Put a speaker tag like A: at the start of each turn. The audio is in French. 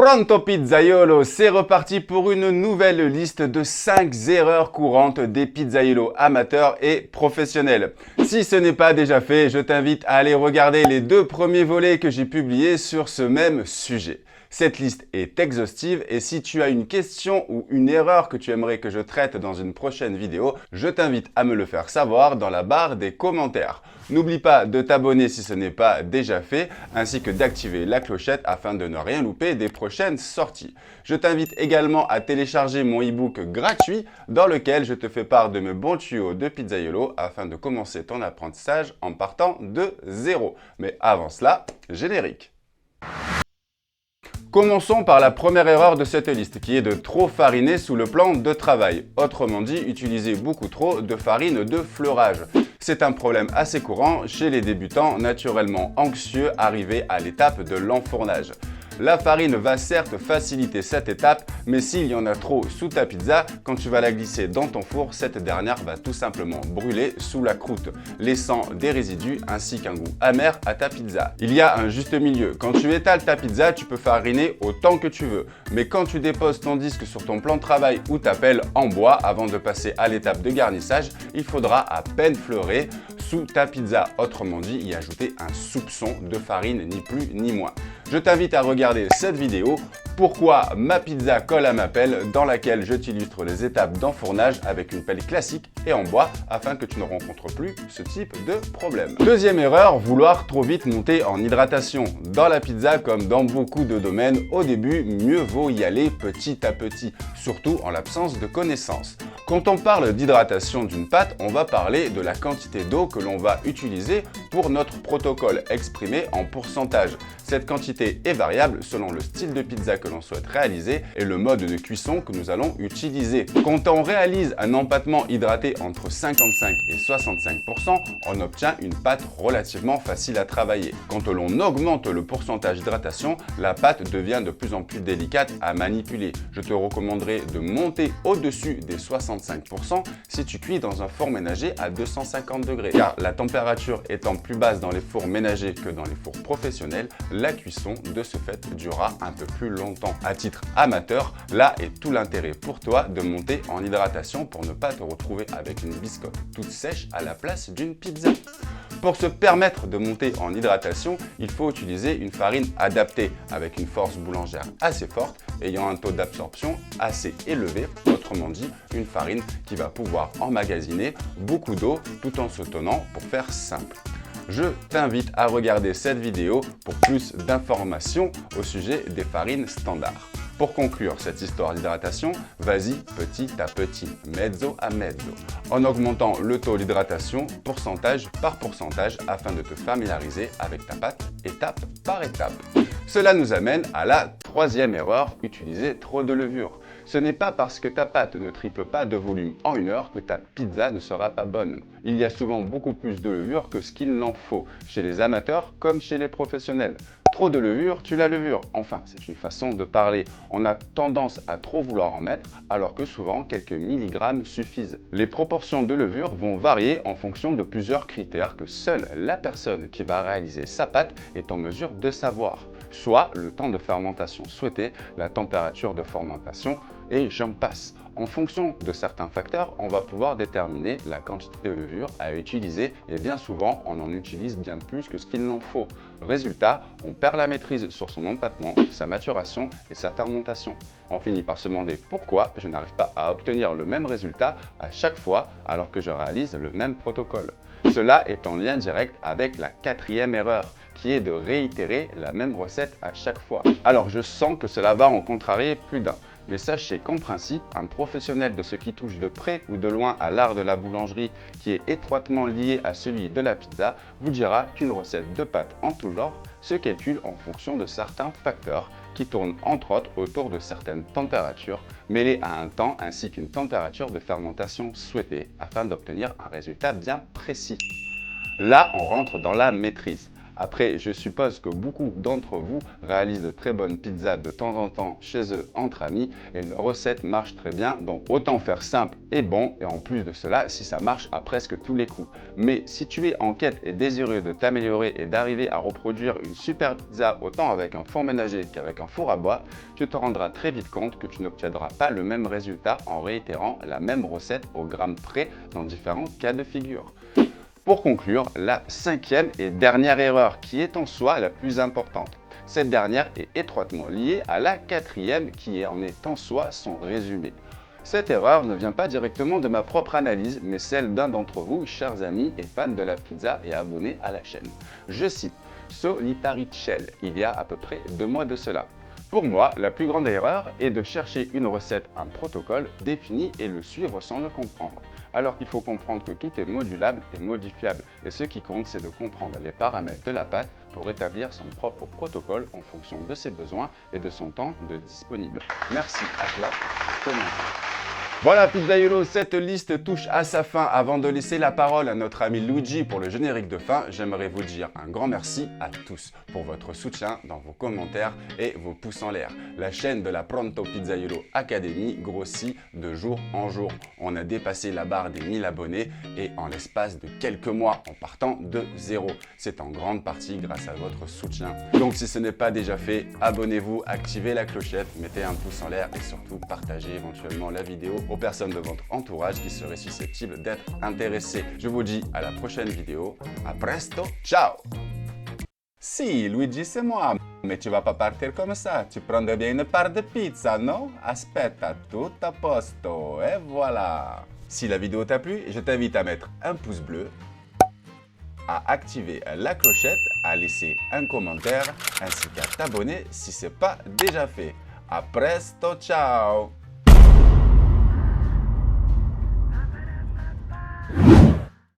A: Pronto pizzaiolo, c'est reparti pour une nouvelle liste de 5 erreurs courantes des pizzaiolos amateurs et professionnels. Si ce n'est pas déjà fait, je t'invite à aller regarder les 2 premiers volets que j'ai publiés sur ce même sujet. Cette liste est exhaustive et si tu as une question ou une erreur que tu aimerais que je traite dans une prochaine vidéo, je t'invite à me le faire savoir dans la barre des commentaires. N'oublie pas de t'abonner si ce n'est pas déjà fait, ainsi que d'activer la clochette afin de ne rien louper des prochaines sorties. Je t'invite également à télécharger mon e-book gratuit dans lequel je te fais part de mes bons tuyaux de pizzaiolo afin de commencer ton apprentissage en partant de zéro. Mais avant cela, générique. Commençons par la première erreur de cette liste qui est de trop fariner sous le plan de travail. Autrement dit, utiliser beaucoup trop de farine de fleurage. C'est un problème assez courant chez les débutants naturellement anxieux arrivés à l'étape de l'enfournage. La farine va certes faciliter cette étape, mais s'il y en a trop sous ta pizza, quand tu vas la glisser dans ton four, cette dernière va tout simplement brûler sous la croûte, laissant des résidus ainsi qu'un goût amer à ta pizza. Il y a un juste milieu. Quand tu étales ta pizza, tu peux fariner autant que tu veux. Mais quand tu déposes ton disque sur ton plan de travail ou ta pelle en bois avant de passer à l'étape de garnissage, il faudra à peine fleurer sous ta pizza. Autrement dit, y ajouter un soupçon de farine, ni plus ni moins. Je t'invite à regarder cette vidéo « Pourquoi ma pizza colle à ma pelle » dans laquelle je t'illustre les étapes d'enfournage avec une pelle classique et en bois afin que tu ne rencontres plus ce type de problème. Deuxième erreur, vouloir trop vite monter en hydratation. Dans la pizza comme dans beaucoup de domaines, au début, mieux vaut y aller petit à petit, surtout en l'absence de connaissances. Quand on parle d'hydratation d'une pâte, on va parler de la quantité d'eau que l'on va utiliser pour notre protocole exprimé en pourcentage. Cette quantité est variable selon le style de pizza que l'on souhaite réaliser et le mode de cuisson que nous allons utiliser. Quand on réalise un empâtement hydraté entre 55 et 65%, on obtient une pâte relativement facile à travailler. Quand l'on augmente le pourcentage d'hydratation, la pâte devient de plus en plus délicate à manipuler. Je te recommanderais de monter au-dessus des 65% si tu cuis dans un four ménager à 250 degrés. Car la température étant plus basse dans les fours ménagers que dans les fours professionnels, la cuisson de ce fait durera un peu plus longtemps. À titre amateur, là est tout l'intérêt pour toi de monter en hydratation pour ne pas te retrouver avec une biscotte toute sèche à la place d'une pizza. Pour se permettre de monter en hydratation, il faut utiliser une farine adaptée avec une force boulangère assez forte, ayant un taux d'absorption assez élevé, autrement dit une farine qui va pouvoir emmagasiner beaucoup d'eau tout en se tenant pour faire simple. Je t'invite à regarder cette vidéo pour plus d'informations au sujet des farines standards. Pour conclure cette histoire d'hydratation, vas-y petit à petit, mezzo a mezzo, en augmentant le taux d'hydratation pourcentage par pourcentage afin de te familiariser avec ta pâte étape par étape. Cela nous amène à la troisième erreur, utiliser trop de levure. Ce n'est pas parce que ta pâte ne triple pas de volume en 1 heure que ta pizza ne sera pas bonne. Il y a souvent beaucoup plus de levure que ce qu'il en faut, chez les amateurs comme chez les professionnels. Trop de levure, tu la levure. Enfin, c'est une façon de parler. On a tendance à trop vouloir en mettre, alors que souvent quelques milligrammes suffisent. Les proportions de levure vont varier en fonction de plusieurs critères que seule la personne qui va réaliser sa pâte est en mesure de savoir. Soit le temps de fermentation souhaité, la température de fermentation et j'en passe. En fonction de certains facteurs, on va pouvoir déterminer la quantité de levure à utiliser et bien souvent, on en utilise bien plus que ce qu'il en faut. Résultat, on perd la maîtrise sur son empâtement, sa maturation et sa fermentation. On finit par se demander pourquoi je n'arrive pas à obtenir le même résultat à chaque fois alors que je réalise le même protocole. Cela est en lien direct avec la quatrième erreur, qui est de réitérer la même recette à chaque fois. Alors je sens que cela va en contrarier plus d'un. Mais sachez qu'en principe, un professionnel de ce qui touche de près ou de loin à l'art de la boulangerie qui est étroitement lié à celui de la pizza vous dira qu'une recette de pâte en tout genre se calcule en fonction de certains facteurs qui tournent entre autres autour de certaines températures mêlées à un temps ainsi qu'une température de fermentation souhaitée afin d'obtenir un résultat bien précis. Là, on rentre dans la maîtrise. Après, je suppose que beaucoup d'entre vous réalisent de très bonnes pizzas de temps en temps chez eux entre amis et la recette marche très bien, donc autant faire simple et bon, et en plus de cela, si ça marche à presque tous les coups. Mais si tu es en quête et désireux de t'améliorer et d'arriver à reproduire une super pizza autant avec un four ménager qu'avec un four à bois, tu te rendras très vite compte que tu n'obtiendras pas le même résultat en réitérant la même recette au gramme près dans différents cas de figure. Pour conclure, la cinquième et dernière erreur qui est en soi la plus importante. Cette dernière est étroitement liée à la quatrième qui en est en soi son résumé. Cette erreur ne vient pas directement de ma propre analyse, mais celle d'un d'entre vous, chers amis et fans de la pizza et abonnés à la chaîne. Je cite Solitaricel, il y a à peu près 2 mois de cela. Pour moi, la plus grande erreur est de chercher une recette, un protocole défini et le suivre sans le comprendre. Alors qu'il faut comprendre que tout est modulable et modifiable. Et ce qui compte, c'est de comprendre les paramètres de la pâte pour établir son propre protocole en fonction de ses besoins et de son temps de disponible. Merci à toi. Voilà Pizzaiolo, cette liste touche à sa fin. Avant de laisser la parole à notre ami Luigi pour le générique de fin, j'aimerais vous dire un grand merci à tous pour votre soutien dans vos commentaires et vos pouces en l'air. La chaîne de la Pronto Pizzaiolo Academy grossit de jour en jour. On a dépassé la barre des 1000 abonnés et en l'espace de quelques mois en partant de zéro. C'est en grande partie grâce à votre soutien. Donc si ce n'est pas déjà fait, abonnez-vous, activez la clochette, mettez un pouce en l'air et surtout partagez éventuellement la vidéo aux personnes de votre entourage qui seraient susceptibles d'être intéressées. Je vous dis à la prochaine vidéo. A presto, ciao! Si, Luigi, c'est moi. Mais tu vas pas partir comme ça. Tu prendrais bien une part de pizza, non? Aspetta, tout a posto. Et voilà. Si la vidéo t'a plu, je t'invite à mettre un pouce bleu, à activer la clochette, à laisser un commentaire, ainsi qu'à t'abonner si ce n'est pas déjà fait. A presto, ciao!